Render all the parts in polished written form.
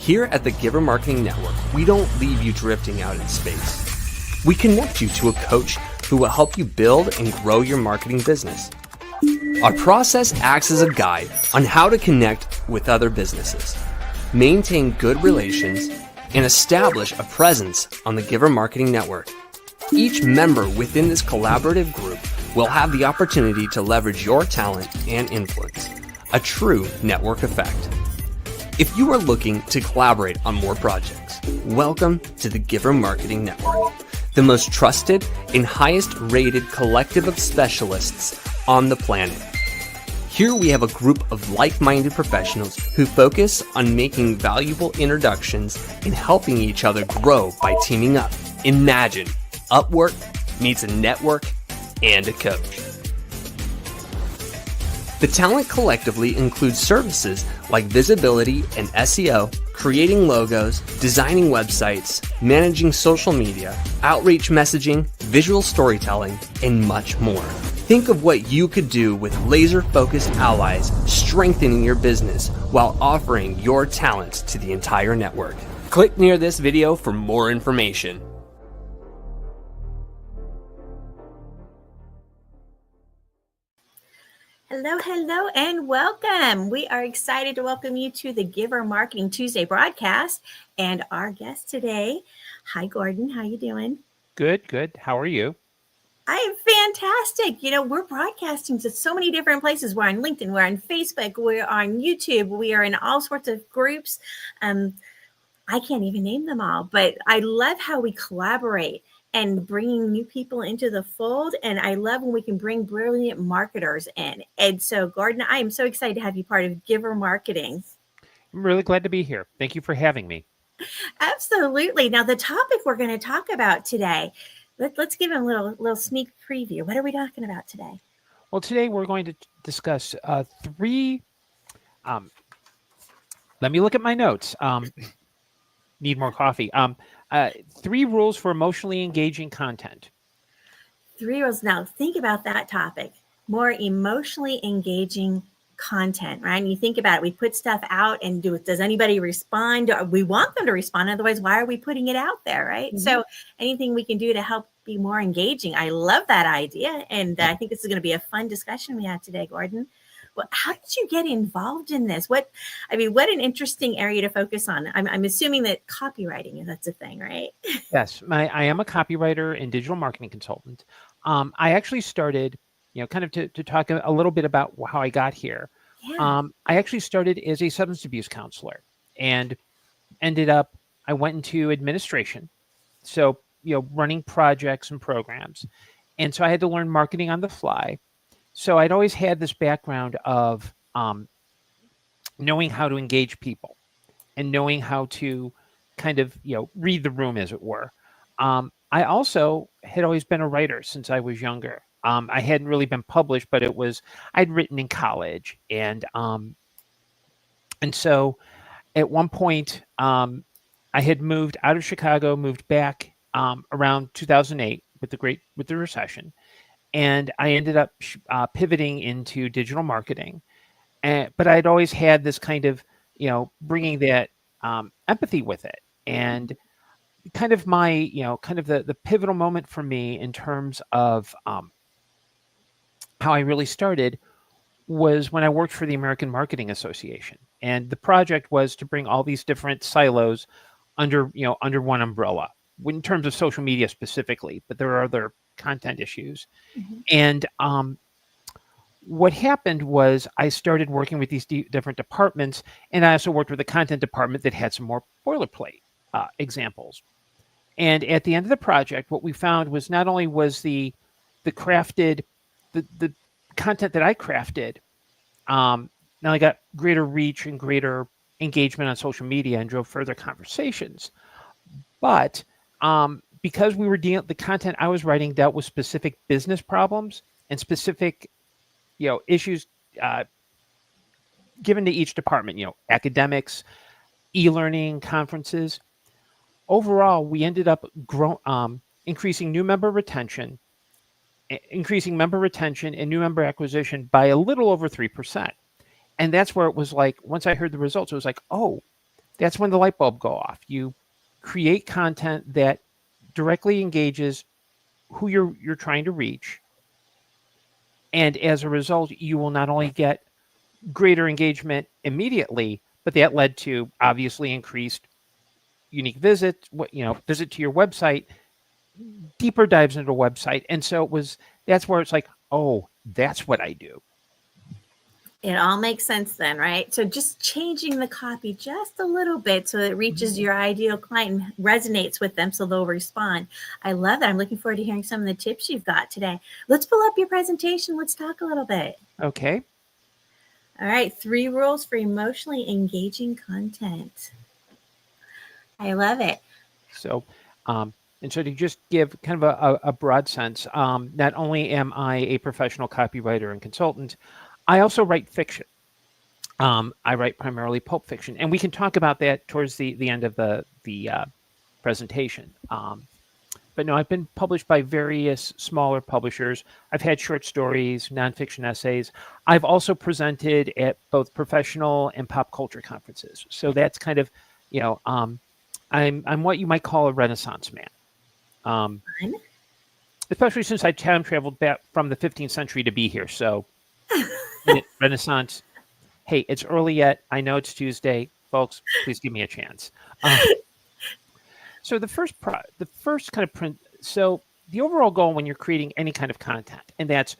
Here at the Giver Marketing Network, we don't leave you drifting out in space. We connect you to a coach who will help you build and grow your marketing business. Our process acts as a guide on how to connect with other businesses, maintain good relations, and establish a presence on the Giver Marketing Network. Each member within this collaborative group will have the opportunity to leverage your talent and influence, a true network effect. If you are looking to collaborate on more projects, welcome to the Giver Marketing Network, the most trusted and highest rated collective of specialists on the planet. Here we have a group of like-minded professionals who focus on making valuable introductions and helping each other grow by teaming up. Imagine Upwork meets a network and a coach. The talent collectively includes services like visibility and SEO, creating logos, designing websites, managing social media, outreach messaging, visual storytelling, and much more. Think of what you could do with laser-focused allies strengthening your business while offering your talents to the entire network. Click near this video for more information. Hello, and welcome. We are excited to welcome you to the Giver Marketing Tuesday broadcast. And our guest today, hi, Gordon. How you doing? Good. How are you? I am fantastic. You know, we're broadcasting to so many different places. We're on LinkedIn, we're on Facebook, we're on YouTube, we are in all sorts of groups. I can't even name them all, but I love how we collaborate and bringing new people into the fold. And I love when we can bring brilliant marketers in. And so, Gordon, I am so excited to have you part of Giver Marketing. I'm really glad to be here. Thank you for having me. Absolutely. Now, the topic we're going to talk about today, let's give them a little sneak preview. What are we talking about today? Well, today we're going to discuss three, let me look at my notes. Need more coffee. 3 rules for emotionally engaging content. 3 rules. Now, think about that topic. More emotionally engaging content, right? And you think about it, we put stuff out and does anybody respond? We want them to respond. Otherwise, why are we putting it out there, right? Mm-hmm. So anything we can do to help be more engaging. I love that idea. And I think this is going to be a fun discussion we have today, Gordon. Well, how did you get involved in this? What an interesting area to focus on. I'm assuming that copywriting, that's a thing, right? Yes, I am a copywriter and digital marketing consultant. I actually started, kind of to talk a little bit about how I got here. Yeah. I actually started as a substance abuse counselor and I went into administration. So, running projects and programs. And so I had to learn marketing on the fly. So I'd always had this background of knowing how to engage people and knowing how to kind of, read the room, as it were. I also had always been a writer since I was younger. I hadn't really been published, but I'd written in college. And so at one point, I had moved out of Chicago, moved back around 2008 with the recession. And I ended up pivoting into digital marketing. But I'd always had this kind of, bringing that empathy with it. And kind of my, kind of the pivotal moment for me in terms of how I really started was when I worked for the American Marketing Association. And the project was to bring all these different silos under one umbrella in terms of social media specifically, but there are other content issues. Mm-hmm. And what happened was I started working with these different departments, and I also worked with a content department that had some more boilerplate examples. And at the end of the project, what we found was not only was the crafted, the content that I crafted, now I got greater reach and greater engagement on social media and drove further conversations, but because we were the content I was writing dealt with specific business problems and specific, issues given to each department, academics, e-learning, conferences. Overall, we ended up increasing member retention and new member acquisition by a little over 3%. And that's where it was like, once I heard the results, it was like, oh, that's when the light bulb go off. You create content that directly engages who you're trying to reach. And as a result, you will not only get greater engagement immediately, but that led to obviously increased unique visit to your website, deeper dives into the website. And so that's where it's like, oh, that's what I do. It all makes sense then, right? So just changing the copy just a little bit so it reaches your ideal client and resonates with them so they'll respond. I love that. I'm looking forward to hearing some of the tips you've got today. Let's pull up your presentation. Let's talk a little bit. Okay. All right. 3 rules for emotionally engaging content. I love it. So, and so to just give kind of a broad sense, not only am I a professional copywriter and consultant, I also write fiction. I write primarily pulp fiction, and we can talk about that towards the end of the presentation. But no, I've been published by various smaller publishers. I've had short stories, nonfiction essays. I've also presented at both professional and pop culture conferences. So that's kind of, I'm what you might call a Renaissance man. Especially since I time traveled back from the 15th century to be here. So Renaissance. Hey, it's early yet. I know it's Tuesday, folks. Please give me a chance. So the first kind of print. So the overall goal when you're creating any kind of content, and that's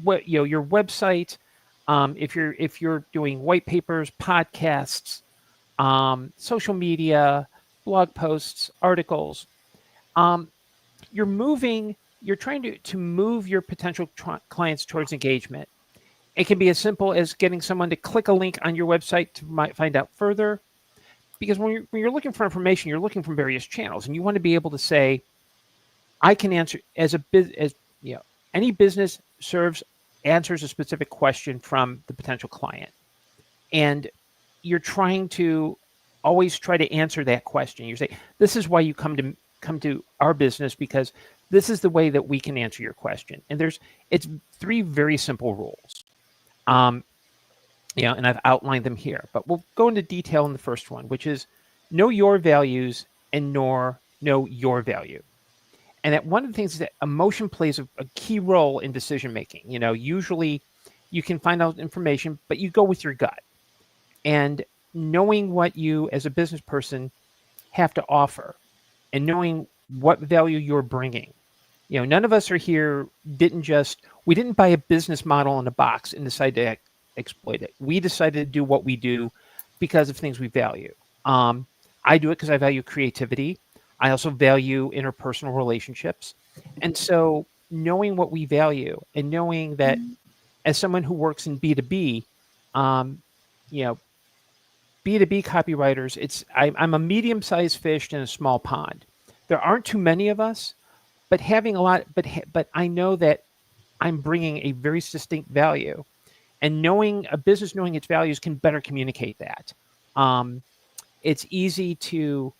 what your website. If you're doing white papers, podcasts, social media, blog posts, articles, you're trying to move your potential clients towards engagement. It can be as simple as getting someone to click a link on your website to find out further. Because when you're looking for information, you're looking from various channels, and you want to be able to say, I can answer any business answers a specific question from the potential client. And you're trying to always try to answer that question. You say, this is why you come to our business, because this is the way that we can answer your question. And it's 3 very simple rules. And I've outlined them here, but we'll go into detail in the first one, which is know your values and know your value. And that one of the things is that emotion plays a key role in decision making. Usually you can find out information, but you go with your gut. And knowing what you as a business person have to offer and knowing what value you're bringing. None of us are here, we didn't buy a business model in a box and decide to exploit it. We decided to do what we do because of things we value. I do it because I value creativity. I also value interpersonal relationships. And so knowing what we value and knowing that as someone who works in B2B, B2B copywriters, I'm a medium-sized fish in a small pond. There aren't too many of us, but having a lot, but I know that I'm bringing a very distinct value, and knowing its values can better communicate that. It's easy to,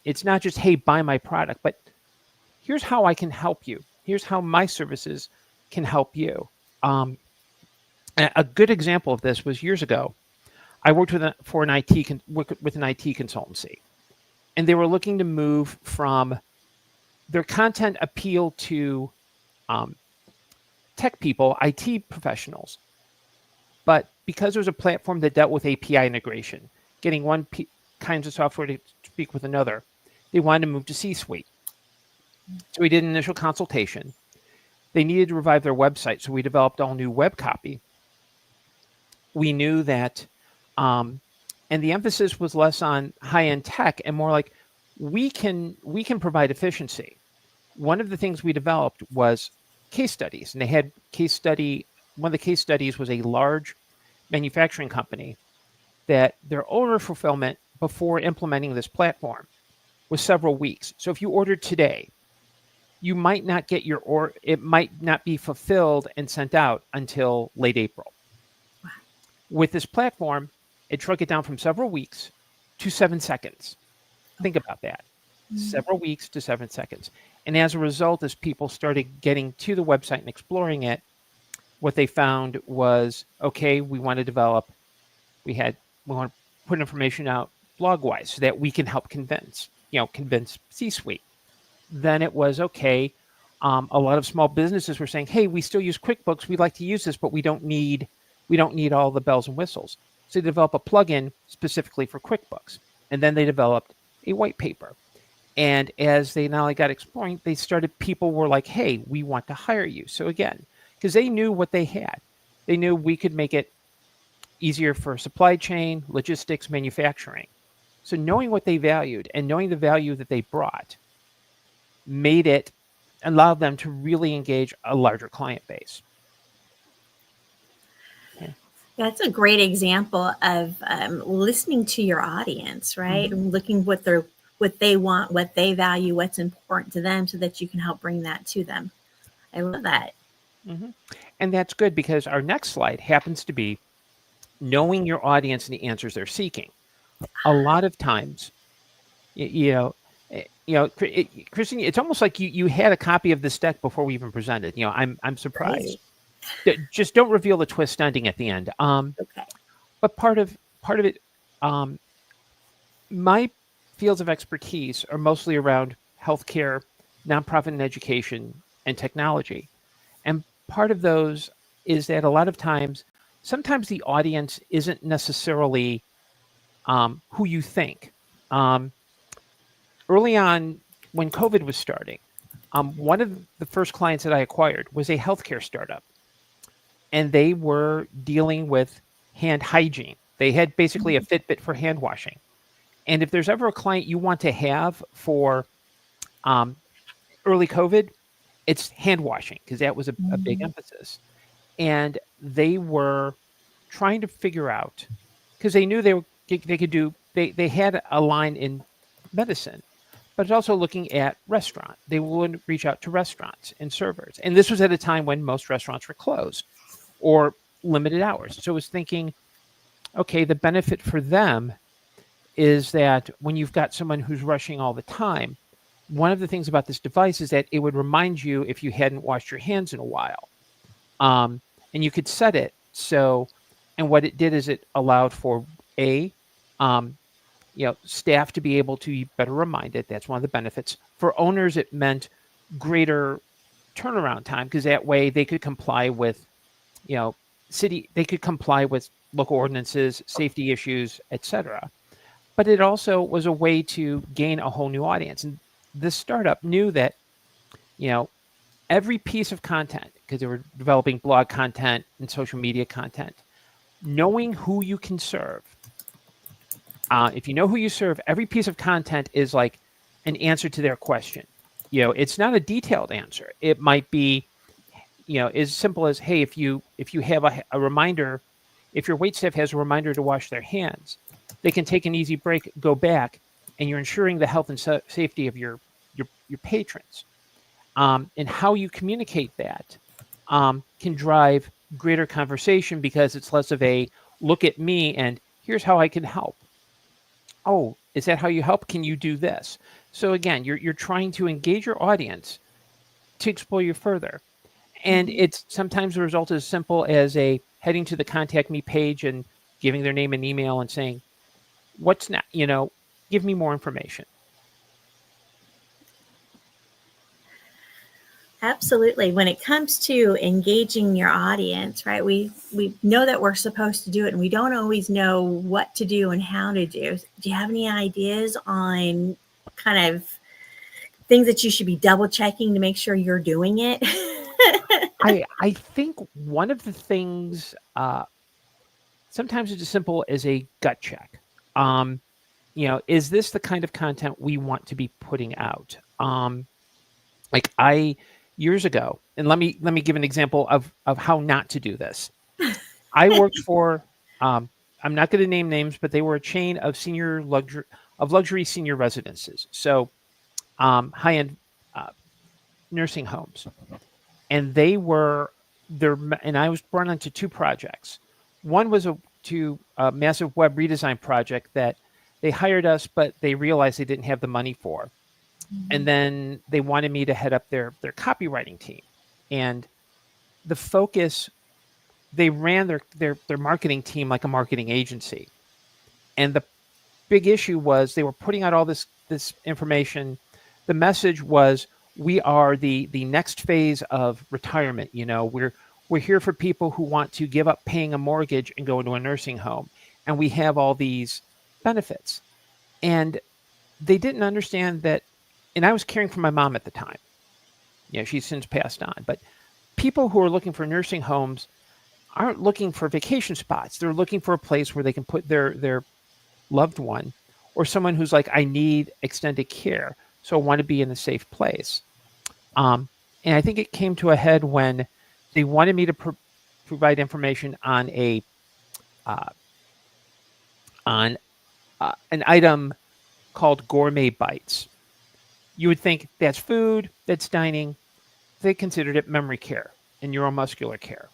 it's not just, hey, buy my product, but here's how I can help you. Here's how my services can help you. A good example of this was years ago. I worked with an IT consultancy, and they were looking to move from their content appeal to tech people, IT professionals. But because there was a platform that dealt with API integration, getting one kinds of software to speak with another, they wanted to move to C-suite. So we did an initial consultation. They needed to revive their website, so we developed all new web copy. We knew that, and the emphasis was less on high-end tech and more like we can provide efficiency. One of the things we developed was case studies, and they had one of the case studies was a large manufacturing company that their order fulfillment before implementing this platform was several weeks. So if you ordered today, you might not get it might not be fulfilled and sent out until late April. Wow. With this platform, it shrunk it down from several weeks to 7 seconds. Think about that. Several weeks to 7 seconds. And as a result, as people started getting to the website and exploring it, what they found was, okay, we want to put information out blog-wise so that we can help convince C-suite. Then it was, okay, a lot of small businesses were saying, hey, we still use QuickBooks. We'd like to use this, but we don't need all the bells and whistles. So they developed a plugin specifically for QuickBooks. And then they developed a white paper. And as they not only got exploring, people were like, hey, we want to hire you. So again, because they knew what they had. They knew we could make it easier for supply chain, logistics, manufacturing. So knowing what they valued and knowing the value that they brought allowed them to really engage a larger client base. Yeah. That's a great example of listening to your audience, right? Mm-hmm. Looking what they want, what they value, what's important to them, so that you can help bring that to them. I love that. Mm-hmm. And that's good, because our next slide happens to be knowing your audience and the answers they're seeking. A lot of times, Christine, it's almost like you had a copy of this deck before we even presented. I'm surprised. Right. Just don't reveal the twist ending at the end. Okay. But part of it, my fields of expertise are mostly around healthcare, nonprofit and education, and technology. And part of those is that a lot of times, sometimes the audience isn't necessarily who you think. Early on, when COVID was starting, one of the first clients that I acquired was a healthcare startup. And they were dealing with hand hygiene. They had basically a Fitbit for hand washing. And if there's ever a client you want to have for early COVID, it's hand washing, because that was a big emphasis. And they were trying to figure out, because they knew they had a line in medicine, but also looking at restaurant. They would reach out to restaurants and servers. And this was at a time when most restaurants were closed or limited hours. So I was thinking, okay, the benefit for them is that when you've got someone who's rushing all the time, one of the things about this device is that it would remind you if you hadn't washed your hands in a while. And you could set it so, and what it did is it allowed for staff to be able to be better reminded. That's one of the benefits. For owners, it meant greater turnaround time, because that way they could comply with, they could comply with local ordinances, safety issues, etc. But it also was a way to gain a whole new audience. And this startup knew that, every piece of content, because they were developing blog content and social media content, knowing who you can serve. If you know who you serve, every piece of content is like an answer to their question. It's not a detailed answer. It might be, as simple as, hey, if you have a reminder, if your waitstaff has a reminder to wash their hands, they can take an easy break, go back, and you're ensuring the health and safety of your patrons. And how you communicate that can drive greater conversation, because it's less of a look at me and here's how I can help. Oh, is that how you help? Can you do this? So again, you're trying to engage your audience to explore you further. And it's sometimes the result is as simple as heading to the contact me page and giving their name and email and saying, what's not, give me more information. Absolutely. When it comes to engaging your audience, right, we know that we're supposed to do it, and we don't always know what to do and how to do. Do you have any ideas on kind of things that you should be double checking to make sure you're doing it? I think one of the things, sometimes it's as simple as a gut check. Is this the kind of content we want to be putting out? Years ago, and let me give an example of how not to do this. I worked for, I'm not going to name names, but they were a chain of luxury senior residences. So high-end nursing homes. And I was brought onto two projects. One was a massive web redesign project that they hired us, but they realized they didn't have the money for. And then they wanted me to head up their copywriting team. And the focus, they ran their marketing team like a marketing agency. And the big issue was they were putting out all this information. The message was, we are the next phase of retirement. We're here for people who want to give up paying a mortgage and go into a nursing home, and we have all these benefits. And they didn't understand that. And I was caring for my mom at the time. She's since passed on. But people who are looking for nursing homes aren't looking for vacation spots. They're looking for a place where they can put their loved one, or someone who's like, I need extended care, so I want to be in a safe place. And I think it came to a head when they wanted me to provide information on an item called gourmet bites. You would think that's food, that's dining. They considered it memory care and neuromuscular care.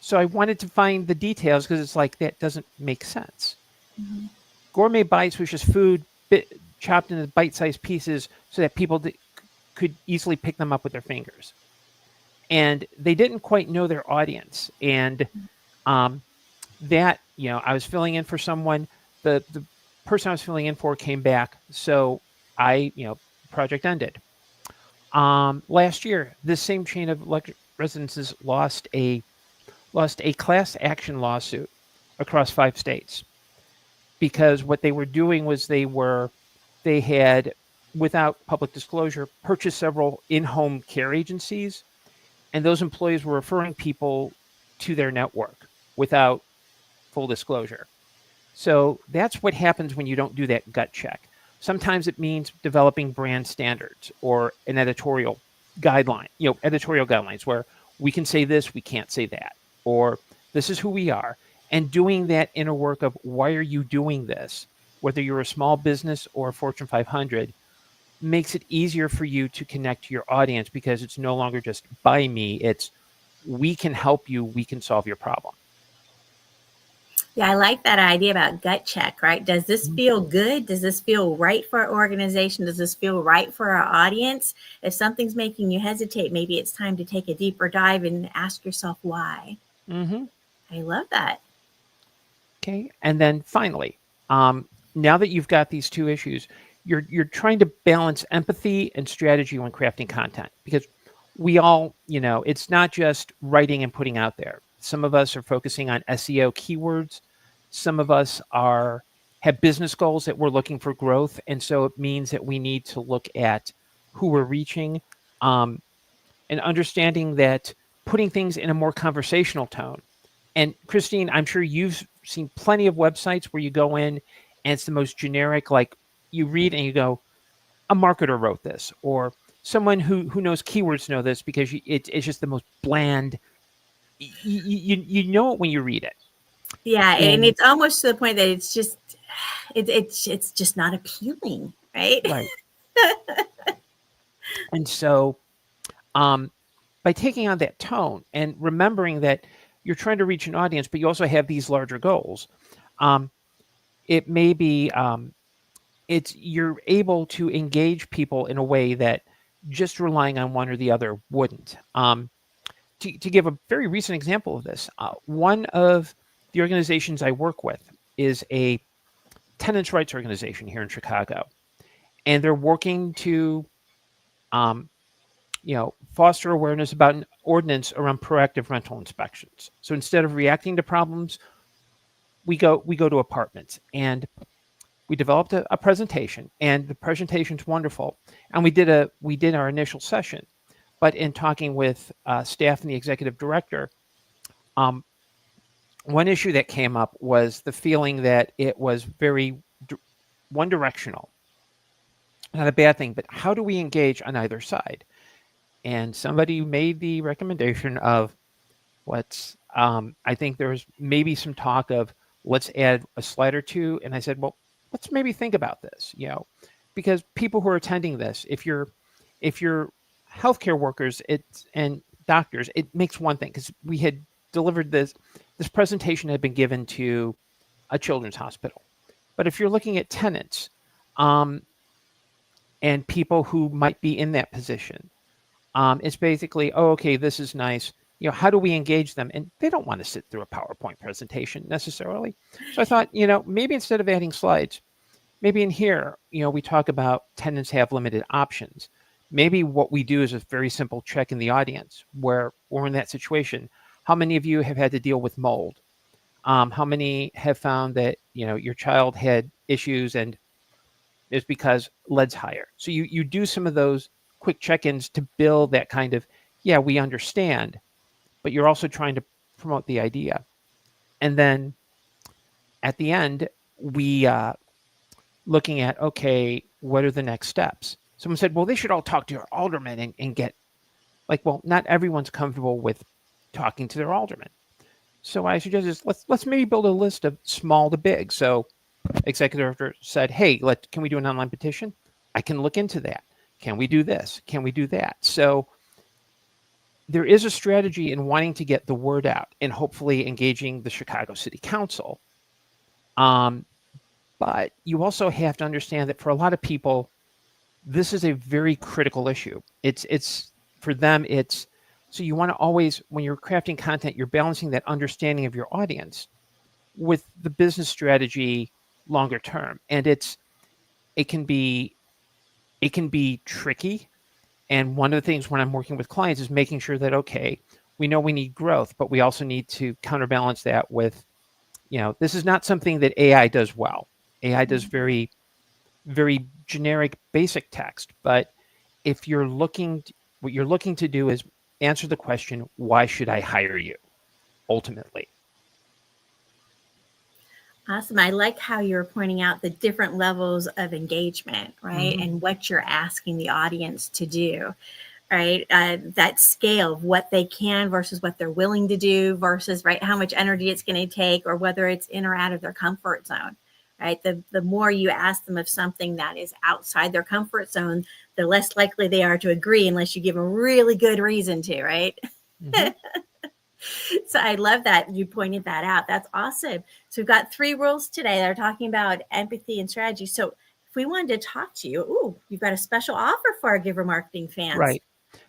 So I wanted to find the details, because it's like, that doesn't make sense. Mm-hmm. Gourmet bites was just food chopped into bite-sized pieces so that people could easily pick them up with their fingers. And they didn't quite know their audience. And that, I was filling in for someone. The person I was filling in for came back. So project ended. Last year, this same chain of electric residences lost a class action lawsuit across 5 states, because what they were doing was they had, without public disclosure, purchased several in-home care agencies, and those employees were referring people to their network without full disclosure. So that's what happens when you don't do that gut check. Sometimes it means developing brand standards or an editorial guidelines where we can say this, we can't say that, or this is who we are. And doing that inner work of, why are you doing this? Whether you're a small business or a Fortune 500, makes it easier for you to connect to your audience, because it's no longer just buy me. It's, we can help you. We can solve your problem. Yeah, I like that idea about gut check, right? Does this feel good? Does this feel right for our organization? Does this feel right for our audience? If something's making you hesitate, maybe it's time to take a deeper dive and ask yourself why. Mm-hmm. I love that. Okay. And then finally, now that you've got these 2 issues, you're trying to balance empathy and strategy when crafting content, because we all, it's not just writing and putting out there. Some of us are focusing on SEO keywords. Some of us have business goals that we're looking for growth. And so it means that we need to look at who we're reaching, and understanding that putting things in a more conversational tone. And Christine, I'm sure you've seen plenty of websites where you go in and it's the most generic, like you read and you go, a marketer wrote this, or someone who knows keywords know this, because it's just the most bland. You know it when you read it. Yeah, and it's almost to the point that it's just not appealing, right? Right. And so, by taking on that tone and remembering that you're trying to reach an audience, but you also have these larger goals, it may be you're able to engage people in a way that just relying on one or the other wouldn't. To give a very recent example of this, one of the organizations I work with is a tenants' rights organization here in Chicago, and they're working to, foster awareness about an ordinance around proactive rental inspections. So instead of reacting to problems, we go to apartments, and we developed a presentation, and the presentation's wonderful. And we did our initial session. But in talking with staff and the executive director, one issue that came up was the feeling that it was very one-directional. Not a bad thing, but how do we engage on either side? And somebody made the recommendation of I think there was maybe some talk of, let's add a slide or 2. And I said, well, let's maybe think about this, because people who are attending this, if you're healthcare workers and doctors, it makes one thing, because we had delivered this presentation had been given to a children's hospital. But if you're looking at tenants, and people who might be in that position, it's basically, oh, okay, this is nice. how do we engage them? And they don't want to sit through a PowerPoint presentation necessarily. So I thought, maybe instead of adding slides, maybe in here, we talk about tenants have limited options. Maybe what we do is a very simple check in the audience where we're in that situation. How many of you have had to deal with mold? How many have found that, your child had issues and it's because lead's higher? So you do some of those quick check-ins to build that kind of, yeah, we understand, but you're also trying to promote the idea. And then at the end, we looking at, okay, what are the next steps? Someone said, well, they should all talk to your alderman and get well, not everyone's comfortable with talking to their alderman. So I suggested let's maybe build a list of small to big. So executive director said, hey, can we do an online petition? I can look into that. Can we do this? Can we do that? So there is a strategy in wanting to get the word out and hopefully engaging the Chicago City Council. But you also have to understand that for a lot of people, this is a very critical issue. It's for them, so you want to always, when you're crafting content, you're balancing that understanding of your audience with the business strategy longer term. And it can be tricky. And one of the things when I'm working with clients is making sure that, okay, we know we need growth, but we also need to counterbalance that with, this is not something that AI does well. AI does very, very generic, basic text. But if what you're looking to do is answer the question, why should I hire you? Ultimately. Awesome. I like how you're pointing out the different levels of engagement, right? Mm-hmm. And what you're asking the audience to do, right? That scale of what they can versus what they're willing to do versus, right, how much energy it's going to take or whether it's in or out of their comfort zone, right? The more you ask them of something that is outside their comfort zone, the less likely they are to agree unless you give them a really good reason to, right? Mm-hmm. So I love that you pointed that out. That's awesome. So we've got 3 rules today that are talking about empathy and strategy. So if we wanted to talk to you, you've got a special offer for our Giver Marketing fans. Right.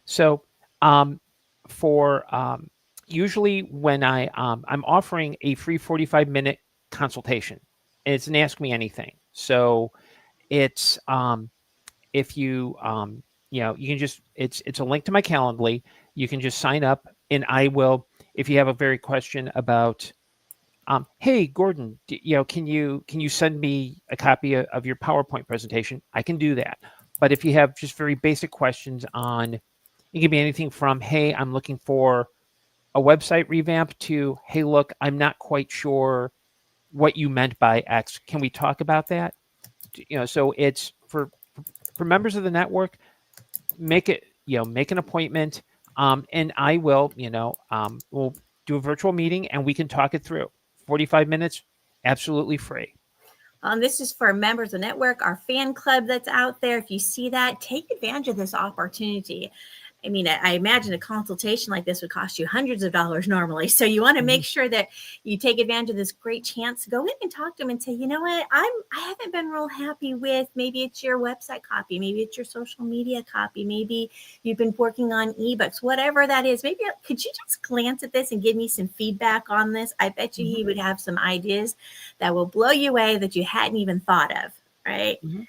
So usually when I'm offering a free 45-minute consultation, and it's an Ask Me Anything. So it's if you you can just it's a link to my Calendly. You can just sign up, and I will. If you have a very question about, hey Gordon, can you send me a copy of your PowerPoint presentation? I can do that. But if you have just very basic questions on, it can be anything from, hey, I'm looking for a website revamp to, hey, look, I'm not quite sure what you meant by X. Can we talk about that? So it's for members of the network, make an appointment, and I will, we'll do a virtual meeting and we can talk it through. 45 minutes, absolutely free. This is for members of the network, our fan club that's out there. If you see that, take advantage of this opportunity. I mean, I imagine a consultation like this would cost you hundreds of dollars normally. So you want to make sure that you take advantage of this great chance to go in and talk to them and say, you know what, I haven't been real happy with, maybe it's your website copy, maybe it's your social media copy, maybe you've been working on ebooks, whatever that is. Maybe could you just glance at this and give me some feedback on this? I bet you he would have some ideas that will blow you away that you hadn't even thought of, right? Mm-hmm.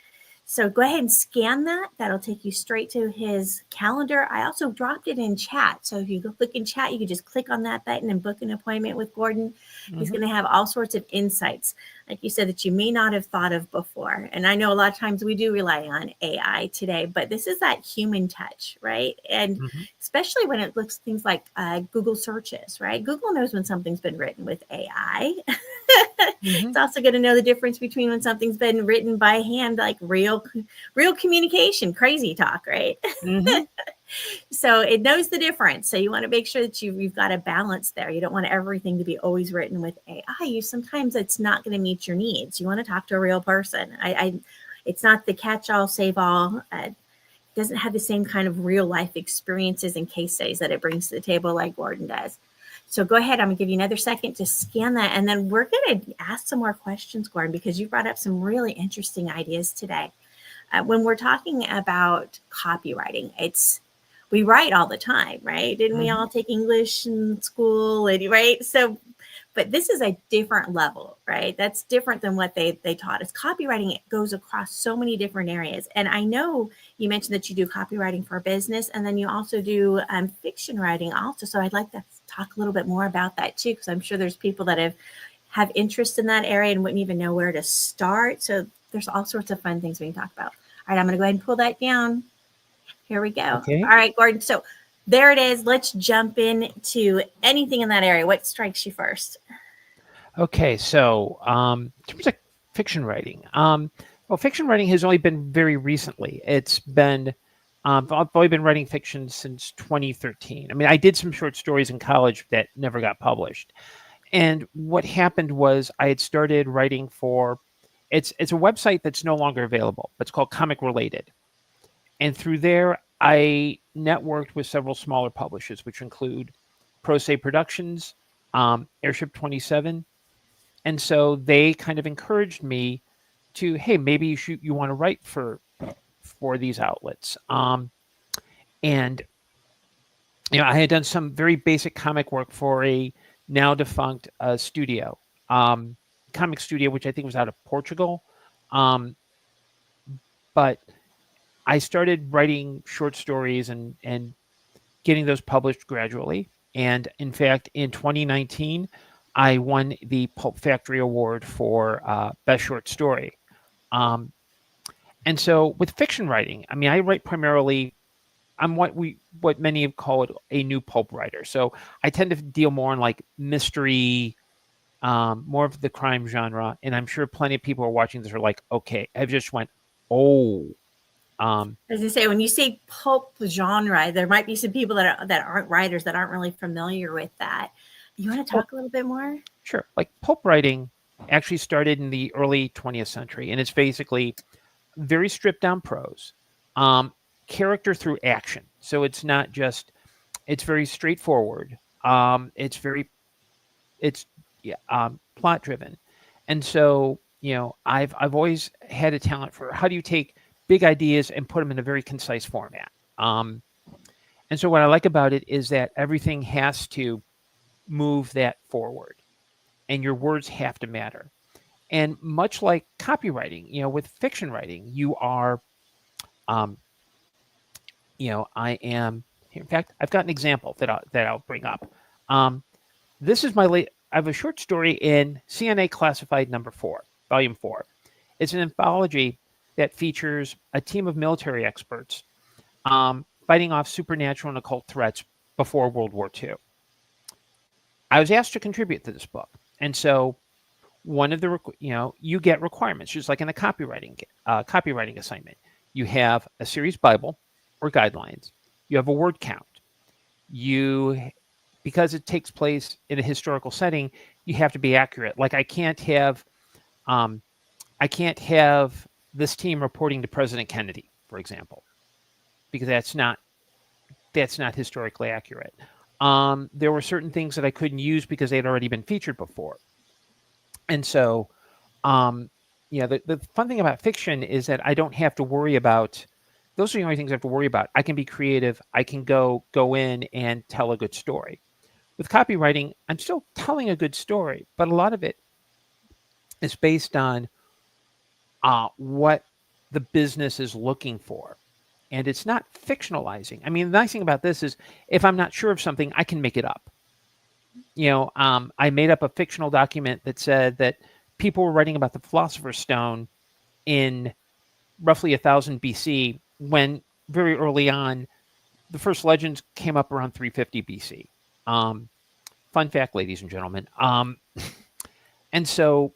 So go ahead and scan that. That'll take you straight to his calendar. I also dropped it in chat. So if you go click in chat, you can just click on that button and book an appointment with Gordon. Mm-hmm. He's going to have all sorts of insights, like you said, that you may not have thought of before. And I know a lot of times we do rely on AI today, but this is that human touch, right? And especially when it looks things like Google searches, right? Google knows when something's been written with AI. It's also going to know the difference between when something's been written by hand, like real communication, crazy talk, right? So it knows the difference. So you want to make sure that you've got a balance there. You don't want everything to be always written with AI. Sometimes it's not going to meet your needs. You want to talk to a real person. It's not the catch-all, save-all. It doesn't have the same kind of real life experiences and case studies that it brings to the table like Gordon does. So go ahead. I'm going to give you another second to scan that. And then we're going to ask some more questions, Gordon, because you brought up some really interesting ideas today. When we're talking about copywriting, we write all the time, right? Didn't we all take English in school, right? So, but this is a different level, right? That's different than what they taught us. Copywriting, it goes across so many different areas. And I know you mentioned that you do copywriting for business, and then you also do fiction writing also. So I'd like to talk a little bit more about that too, because I'm sure there's people that have interest in that area and wouldn't even know where to start. So there's all sorts of fun things we can talk about. All right, I'm going to go ahead and pull that down. Here we go. Okay. All right, Gordon. So there it is. Let's jump into anything in that area. What strikes you first? Okay, so in terms of fiction writing, well, fiction writing has only been very recently. It's been I've only been writing fiction since 2013. I mean, I did some short stories in college that never got published. And what happened was I had started writing for it's a website that's no longer available, but it's called Comic Related. And through there, I networked with several smaller publishers, which include Pro Se Productions, Airship 27. And so they kind of encouraged me to, hey, maybe you want to write for these outlets. And I had done some very basic comic work for a now defunct studio, comic studio, which I think was out of Portugal. But I started writing short stories and getting those published gradually. And in fact, in 2019, I won the Pulp Factory Award for Best Short Story. And so with fiction writing, I mean, I write primarily, I'm what many have called a new pulp writer. So I tend to deal more in like mystery, more of the crime genre. And I'm sure plenty of people are watching this are like, okay, I've just went, oh. As I say, when you say pulp genre, there might be some people that aren't writers that aren't really familiar with that. You want to talk a little bit more? Sure. Like pulp writing actually started in the early 20th century, and it's basically very stripped down prose, character through action. So it's not just, it's very straightforward. It's plot driven. And so, I've always had a talent for how do you take big ideas and put them in a very concise format. And so what I like about it is that everything has to move that forward and your words have to matter. And much like copywriting, with fiction writing, you are, I am, in fact, I've got an example that I'll bring up. This is I have a short story in CNA Classified number 4, volume 4. It's an anthology that features a team of military experts fighting off supernatural and occult threats before World War II. I was asked to contribute to this book. And so one of the, you get requirements, just like in a copywriting assignment. You have a series Bible or guidelines. You have a word count. Because it takes place in a historical setting, you have to be accurate. Like I can't have this team reporting to President Kennedy, for example, because that's not historically accurate. There were certain things that I couldn't use because they had already been featured before. And so, the fun thing about fiction is that I don't have to worry about, those are the only things I have to worry about. I can be creative. I can go in and tell a good story. With copywriting, I'm still telling a good story, but a lot of it is based on what the business is looking for. And it's not fictionalizing. I mean, the nice thing about this is if I'm not sure of something, I can make it up. I made up a fictional document that said that people were writing about the Philosopher's Stone in roughly 1000 BC, when very early on, the first legends came up around 350 BC. Fun fact, ladies and gentlemen. And so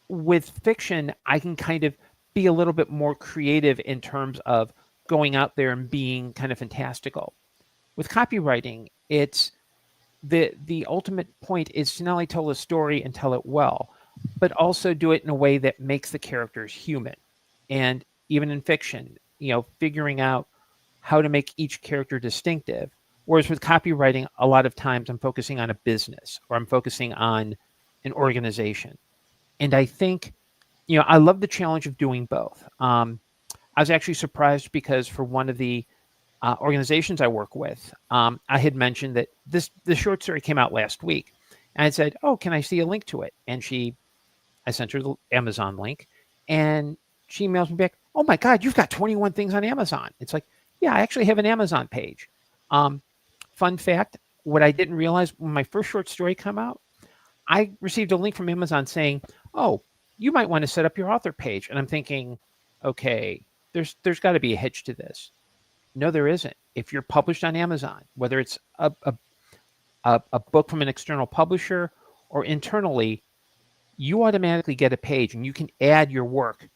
with fiction, I can kind of be a little bit more creative in terms of going out there and being kind of fantastical. With copywriting, it's the ultimate point is to not only tell a story and tell it well, but also do it in a way that makes the characters human. And even in fiction, figuring out how to make each character distinctive. Whereas with copywriting, a lot of times I'm focusing on a business or I'm focusing on an organization. And I think, I love the challenge of doing both. I was actually surprised because for one of the organizations I work with, I had mentioned that the short story came out last week, and I said, "Oh, can I see a link to it?" And I sent her the Amazon link, and she emails me back, "Oh my God, you've got 21 things on Amazon." It's like, yeah, I actually have an Amazon page. Fun fact: what I didn't realize when my first short story came out, I received a link from Amazon saying, "Oh, you might want to set up your author page." And I'm thinking, okay, there's got to be a hitch to this. No, there isn't. If you're published on Amazon, whether it's a book from an external publisher or internally, you automatically get a page and you can add your work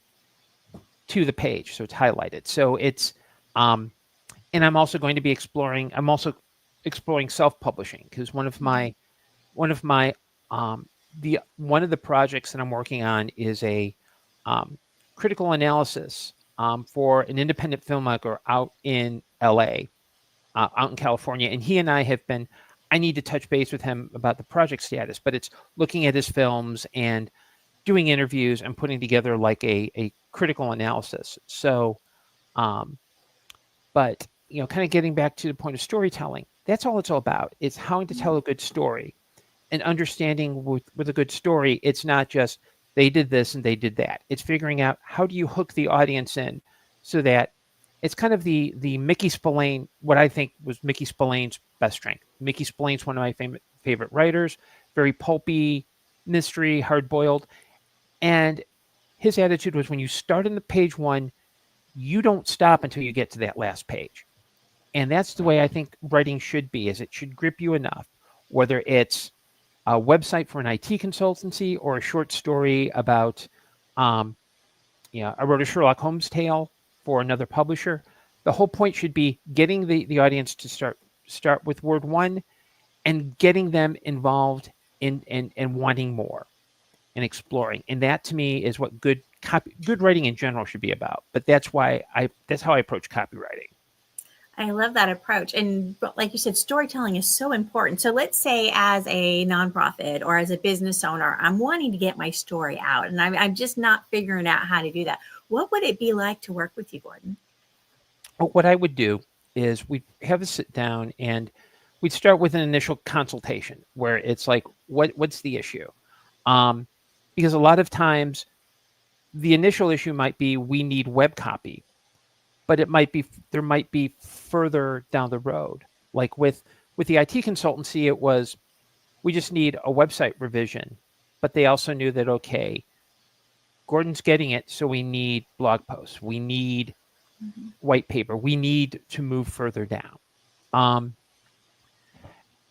to the page. So it's highlighted. So it's, and I'm also going to be exploring self-publishing, because one of the projects that I'm working on is a critical analysis for an independent filmmaker out in LA, out in California. And he and I need to touch base with him about the project status, but it's looking at his films and doing interviews and putting together like a critical analysis. So, but, kind of getting back to the point of storytelling, that's all it's all about. It's how to tell a good story, and understanding with a good story, it's not just they did this and they did that. It's figuring out how do you hook the audience in so that it's kind of the Mickey Spillane, what I think was Mickey Spillane's best strength. Mickey Spillane's one of my favorite writers, very pulpy, mystery, hard-boiled. And his attitude was, when you start on the page one, you don't stop until you get to that last page. And that's the way I think writing should be, is it should grip you enough, whether it's a website for an IT consultancy or a short story about, I wrote a Sherlock Holmes tale for another publisher. The whole point should be getting the audience to start with word one and getting them involved in wanting more and exploring. And that to me is what good writing in general should be about. But that's how I approach copywriting. I love that approach. And like you said, storytelling is so important. So let's say as a nonprofit or as a business owner, I'm wanting to get my story out and I'm just not figuring out how to do that. What would it be like to work with you, Gordon? What I would do is we'd have a sit down and we'd start with an initial consultation where it's like, what's the issue? Because a lot of times the initial issue might be we need web copy, but there might be further down the road. Like with the IT consultancy, it was, we just need a website revision, but they also knew that, okay, Gordon's getting it, so we need blog posts, we need white paper, we need to move further down.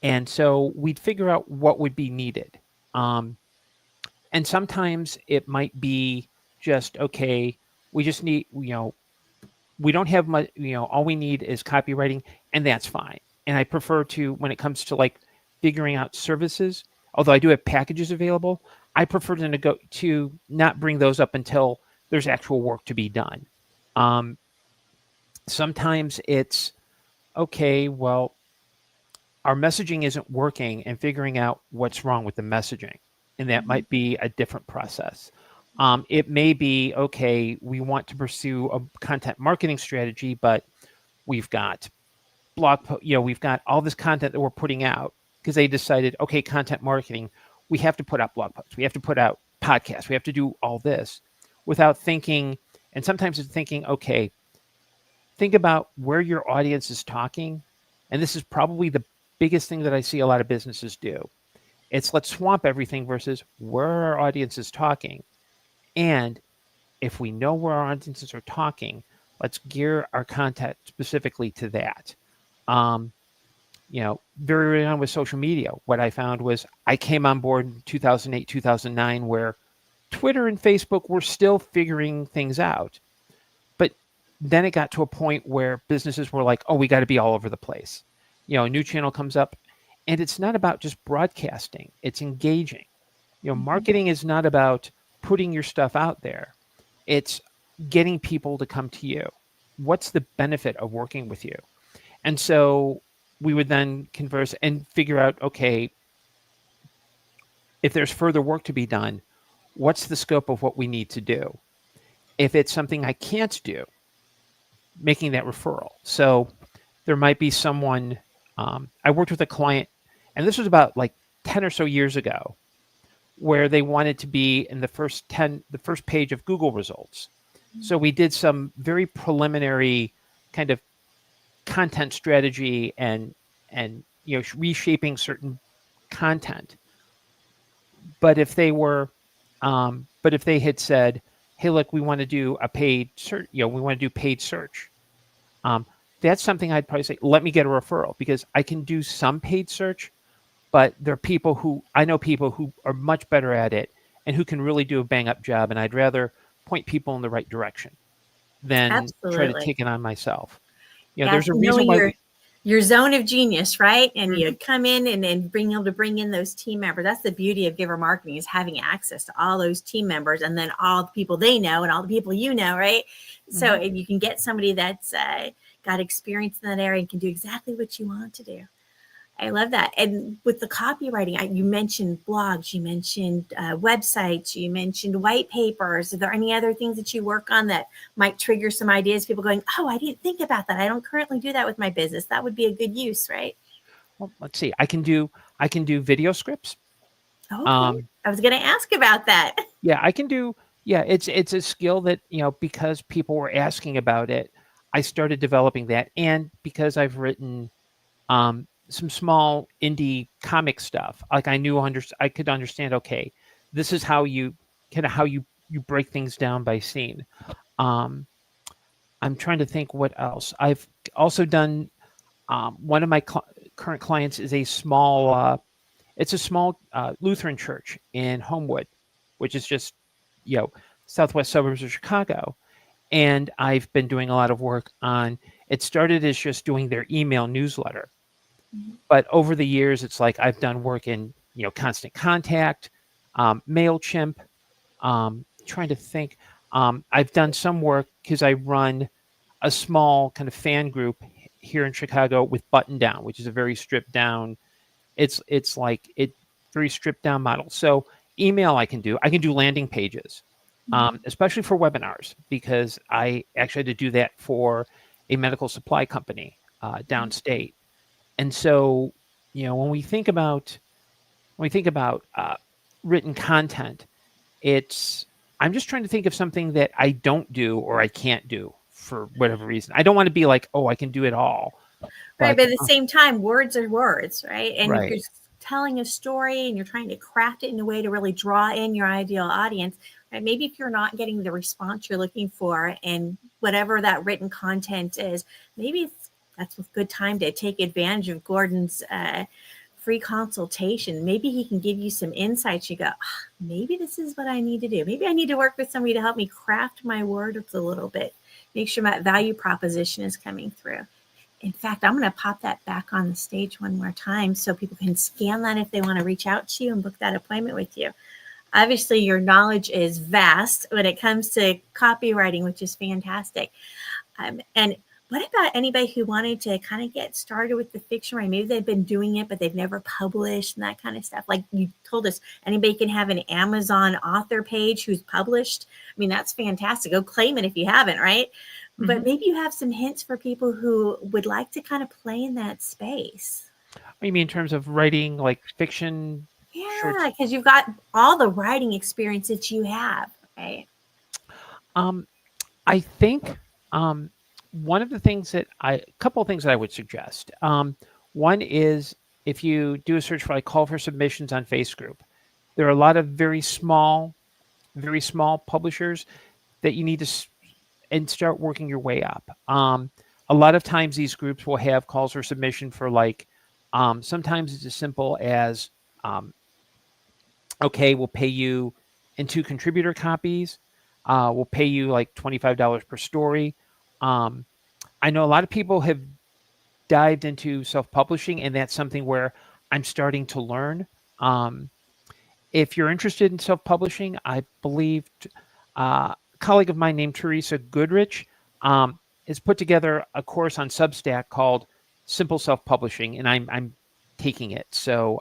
And so we'd figure out what would be needed. And sometimes it might be just, okay, we just need, we don't have much, all we need is copywriting, and that's fine. And I prefer to, when it comes to like figuring out services, although I do have packages available, I prefer to not bring those up until there's actual work to be done. Sometimes it's, okay, well, our messaging isn't working, and figuring out what's wrong with the messaging. And that might be a different process. It may be, okay, we want to pursue a content marketing strategy, but we've got we've got all this content that we're putting out because they decided, okay, content marketing, we have to put out blog posts, we have to put out podcasts, we have to do all this without thinking. And sometimes it's thinking, okay, think about where your audience is talking. And this is probably the biggest thing that I see a lot of businesses do. It's let's swamp everything versus where our audience is talking. And if we know where our audiences are talking, let's gear our content specifically to that. Very early on with social media, what I found was I came on board in 2008, 2009, where Twitter and Facebook were still figuring things out. But then it got to a point where businesses were like, oh, we got to be all over the place. A new channel comes up, and it's not about just broadcasting, it's engaging. Marketing is not about putting your stuff out there. It's getting people to come to you. What's the benefit of working with you? And so we would then converse and figure out, okay, if there's further work to be done, what's the scope of what we need to do? If it's something I can't do, making that referral. So there might be someone. I worked with a client, and this was about like 10 or so years ago, where they wanted to be in the first page of Google results. So we did some very preliminary kind of content strategy and reshaping certain content. But if they had said, "Hey, look, we want to do a paid search. We want to do paid search." That's something I'd probably say, "Let me get a referral," because I can do some paid search, but there are I know people who are much better at it and who can really do a bang up job. And I'd rather point people in the right direction than try to Absolutely. take it on myself. There's Yes, a reason knowing why. your zone of genius, right? And you Mhm. come in and being able to bring in those team members. That's the beauty of giver marketing, is having access to all those team members and then all the people they know and all the people right? So Mhm. if you can get somebody that's got experience in that area and can do exactly what you want to do. I love that. And with the copywriting, you mentioned blogs, you mentioned websites, you mentioned white papers. Are there any other things that you work on that might trigger some ideas? People going, "Oh, I didn't think about that. I don't currently do that with my business." That would be a good use, right? Well, let's see. I can do video scripts. Okay. Um, I was going to ask about that. yeah, I can do. Yeah, it's a skill that because people were asking about it, I started developing that, and because I've written some small indie comic stuff, like I could understand. Okay, this is how you break things down by scene. Um, I'm trying to think what else. I've also done. One of my current clients is a small. It's a small Lutheran church in Homewood, which is just you know southwest suburbs of Chicago. And I've been doing a lot of work on. It started as just doing their email newsletter, but over the years, it's like I've done work in Constant Contact, Mailchimp. Trying to think. I've done some work because I run a small kind of fan group here in Chicago with Button Down, which is a very stripped down. It's like it very stripped down model. So email I can do landing pages, especially for webinars, because I actually had to do that for a medical supply company downstate. And so when we think about written content, it's I'm just trying to think of something that I don't do or I can't do for whatever reason. I don't want to be like, oh, I can do it all. Right. But But at the same time, words are words, right? And if right. you're telling a story and you're trying to craft it in a way to really draw in your ideal audience, right? Maybe if you're not getting the response you're looking for and whatever that written content is, maybe that's a good time to take advantage of Gordon's free consultation. Maybe he can give you some insights. You go, maybe this is what I need to do. Maybe I need to work with somebody to help me craft my words a little bit, make sure my value proposition is coming through. In fact, I'm going to pop that back on the stage one more time so people can scan that if they want to reach out to you and book that appointment with you. Obviously, your knowledge is vast when it comes to copywriting, which is fantastic. And what about anybody who wanted to kind of get started with the fiction writing? Maybe they've been doing it, but they've never published and that kind of stuff. Like you told us, anybody can have an Amazon author page who's published. I mean, that's fantastic. Go claim it if you haven't, right? Mm-hmm. But maybe you have some hints for people who would like to kind of play in that space. You mean in terms of writing like fiction, short? Yeah, because you've got all the writing experience that you have, right? Um, I think one of the things a couple of things that I would suggest. One is if you do a search for like call for submissions on Facebook, there are a lot of very small publishers that you need to and start working your way up. A lot of times these groups will have calls for submission for like, sometimes it's as simple as, okay, we'll pay you in 2 contributor copies. We'll pay you like $25 per story. I know a lot of people have dived into self-publishing, and that's something where I'm starting to learn. If you're interested in self-publishing, I believe a colleague of mine named Teresa Goodrich has put together a course on Substack called Simple Self-Publishing, and I'm taking it. So,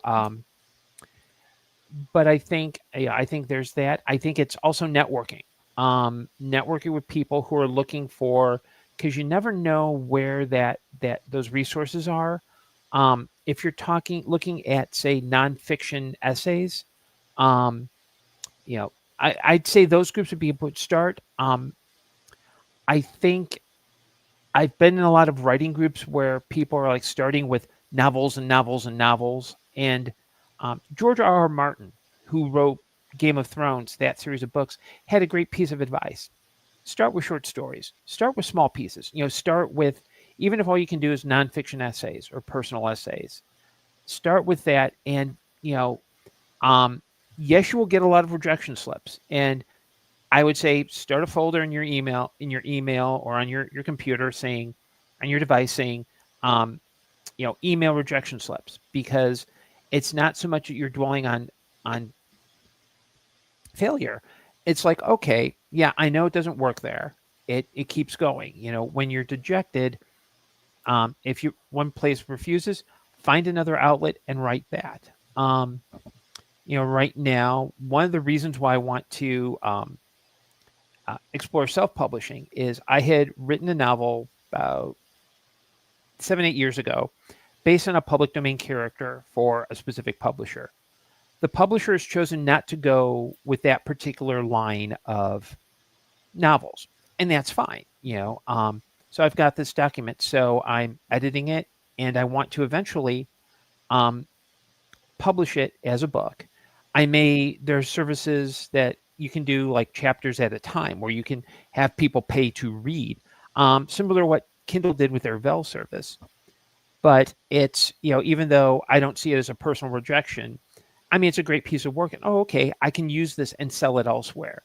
but I think there's that. I think it's also networking. Networking with people who are looking for because you never know where those resources are. If you're looking at, say, nonfiction essays, I'd say those groups would be a good start. I think I've been in a lot of writing groups where people are like starting with novels and novels and novels. And George R.R. Martin, who wrote Game of Thrones, that series of books, had a great piece of advice. Start with short stories. Start with small pieces. Start with, even if all you can do is nonfiction essays or personal essays, start with that. And, yes, you will get a lot of rejection slips. And I would say start a folder in your email or on your computer on your device saying, email rejection slips, because it's not so much that you're dwelling on failure. It's like, okay, yeah, I know it doesn't work there. It keeps going. When you're dejected, if one place refuses, find another outlet and write that. Right now, one of the reasons why I want to explore self-publishing is I had written a novel about 7-8 years ago based on a public domain character for a specific publisher. The publisher has chosen not to go with that particular line of novels, and that's fine. So I've got this document, so I'm editing it, and I want to eventually publish it as a book. There's services that you can do like chapters at a time where you can have people pay to read, similar to what Kindle did with their Vel service. But it's, even though I don't see it as a personal rejection, it's a great piece of work. And, okay, I can use this and sell it elsewhere.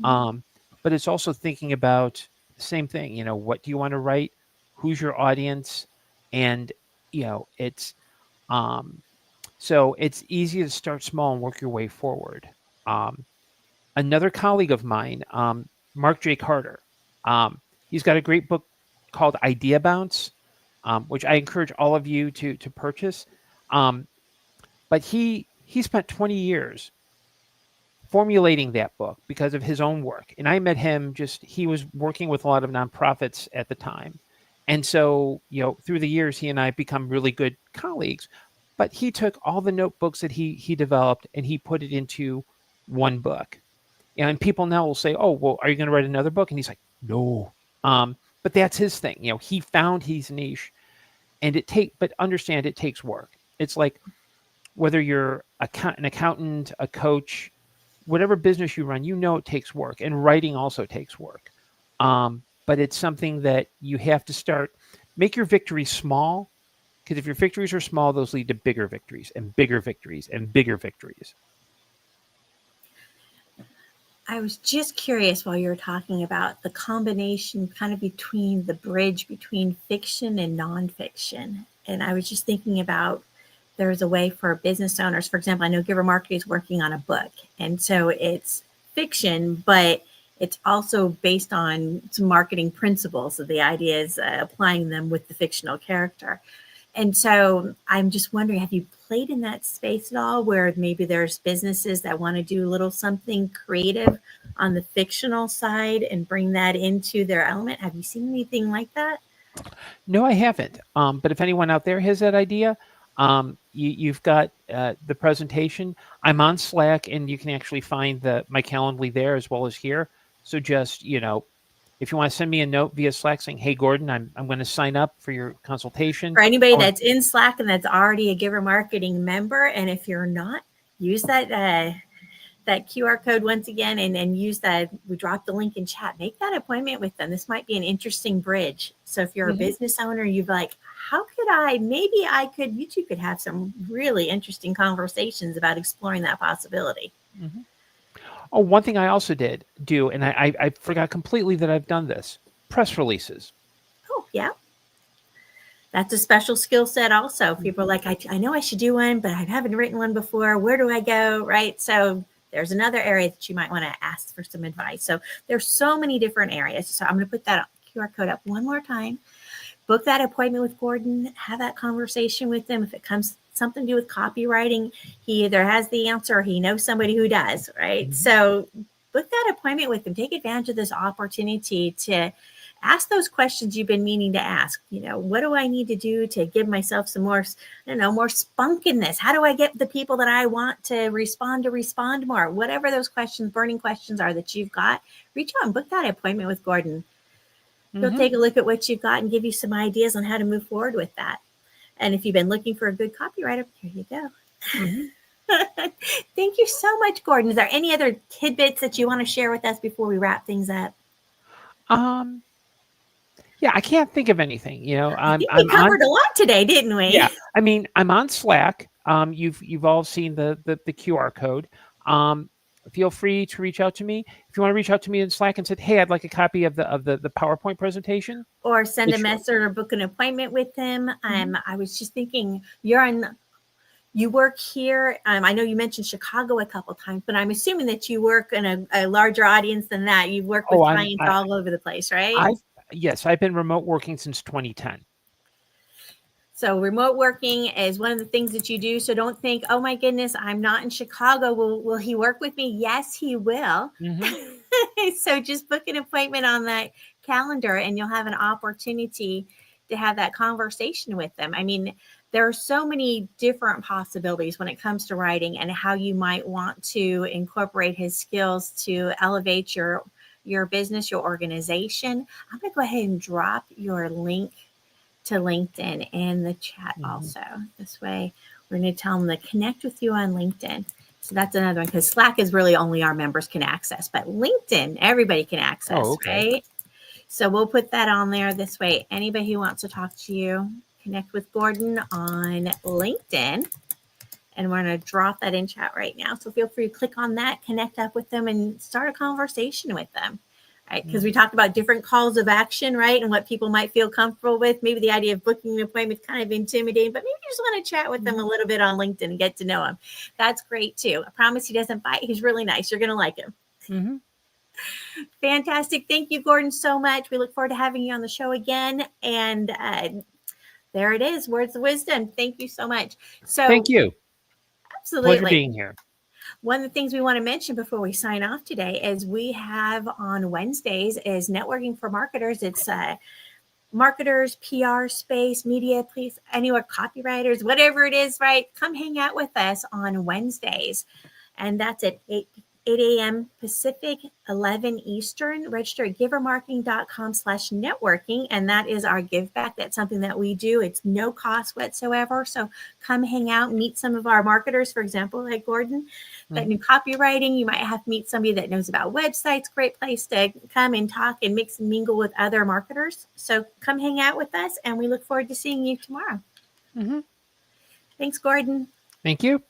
But it's also thinking about the same thing. What do you want to write? Who's your audience? And, it's so it's easy to start small and work your way forward. Another colleague of mine, Mark J. Carter, he's got a great book called Idea Bounce, which I encourage all of you to purchase. But he spent 20 years formulating that book because of his own work. And I met him he was working with a lot of nonprofits at the time. And so, through the years, he and I have become really good colleagues. But he took all the notebooks that he developed and he put it into one book. And people now will say, oh, well, are you going to write another book? And he's like, no. But that's his thing. He found his niche, and but understand it takes work. It's like whether you're an accountant, a coach, whatever business you run, it takes work, and writing also takes work. But it's something that you have to start. Make your victories small, because if your victories are small, those lead to bigger victories and bigger victories and bigger victories. I was just curious while you were talking about the combination kind of between the bridge between fiction and nonfiction. And I was just thinking about there's a way for business owners, for example, I know Giver Marketing is working on a book. And so it's fiction, but it's also based on some marketing principles. So the idea is applying them with the fictional character. And so I'm just wondering, have you played in that space at all where maybe there's businesses that want to do a little something creative on the fictional side and bring that into their element? Have you seen anything like that? No, I haven't. But if anyone out there has that idea, you've got the presentation. I'm on Slack, and you can actually find my Calendly there as well as here. So just, if you want to send me a note via Slack saying, hey, Gordon, I'm going to sign up for your consultation. For anybody that's in Slack and that's already a Giver Marketing member, and if you're not, use that QR code once again and use that. We dropped the link in chat. Make that appointment with them. This might be an interesting bridge. So if you're a business owner, you're like, how could you two could have some really interesting conversations about exploring that possibility. Mm-hmm. Oh, one thing I also do, and I forgot completely that I've done this, press releases. Oh, yeah. That's a special skill set also. People are like, I know I should do one, but I haven't written one before. Where do I go? Right. So there's another area that you might want to ask for some advice. So there's so many different areas. So I'm going to put that QR code up one more time. Book that appointment with Gordon. Have that conversation with him. If it comes something to do with copywriting, he either has the answer or he knows somebody who does, right? Mm-hmm. So book that appointment with him. Take advantage of this opportunity to ask those questions you've been meaning to ask. What do I need to do to give myself some more, more spunk in this? How do I get the people that I want to respond more? Whatever those questions, burning questions are that you've got, reach out and book that appointment with Gordon. He'll take a look at what you've got and give you some ideas on how to move forward with that. And if you've been looking for a good copywriter, here you go. Thank you so much, Gordon. Is there any other tidbits that you want to share with us before we wrap things up? Yeah, I can't think of anything. I think we covered a lot today, didn't we? Yeah, I mean, I'm on Slack. You've all seen the QR code. Feel free to reach out to me. If you want to reach out to me in Slack and say, hey, I'd like a copy of the PowerPoint presentation. Or send a message or book an appointment with him. I was just thinking, you work here. I know you mentioned Chicago a couple times, but I'm assuming that you work in a larger audience than that. You work with clients all over the place, right? Yes, I've been remote working since 2010. So remote working is one of the things that you do. So don't think, oh my goodness, I'm not in Chicago. Will he work with me? Yes, he will. So just book an appointment on that calendar and you'll have an opportunity to have that conversation with them. I mean, there are so many different possibilities when it comes to writing and how you might want to incorporate his skills to elevate your business, your organization. I'm going to go ahead and drop your link to LinkedIn in the chat also. This way, we're going to tell them to connect with you on LinkedIn. So that's another one, because Slack is really only our members can access, but LinkedIn, everybody can access, right? So we'll put that on there. This way, anybody who wants to talk to you, connect with Gordon on LinkedIn. And we're going to drop that in chat right now. So feel free to click on that, connect up with them, and start a conversation with them. Right? Because we talked about different calls of action, right? And what people might feel comfortable with. Maybe the idea of booking an appointment is kind of intimidating, but maybe you just want to chat with them a little bit on LinkedIn and get to know him. That's great too. I promise he doesn't bite. He's really nice. You're going to like him. Fantastic. Thank you, Gordon, so much. We look forward to having you on the show again. And there it is. Words of wisdom. Thank you so much. So thank you. Absolutely. Pleasure being here. One of the things we want to mention before we sign off today is we have on Wednesdays is Networking for Marketers. It's marketers, PR space, media, please, anywhere, copywriters, whatever it is, right? Come hang out with us on Wednesdays. And that's at 8 a.m. Pacific, 11 Eastern. Register at givermarketing.com/networking. And that is our give back. That's something that we do. It's no cost whatsoever. So come hang out, meet some of our marketers, for example, like Gordon, that new copywriting. You might have to meet somebody that knows about websites. Great place to come and talk and mix and mingle with other marketers. So come hang out with us. And we look forward to seeing you tomorrow. Thanks, Gordon. Thank you.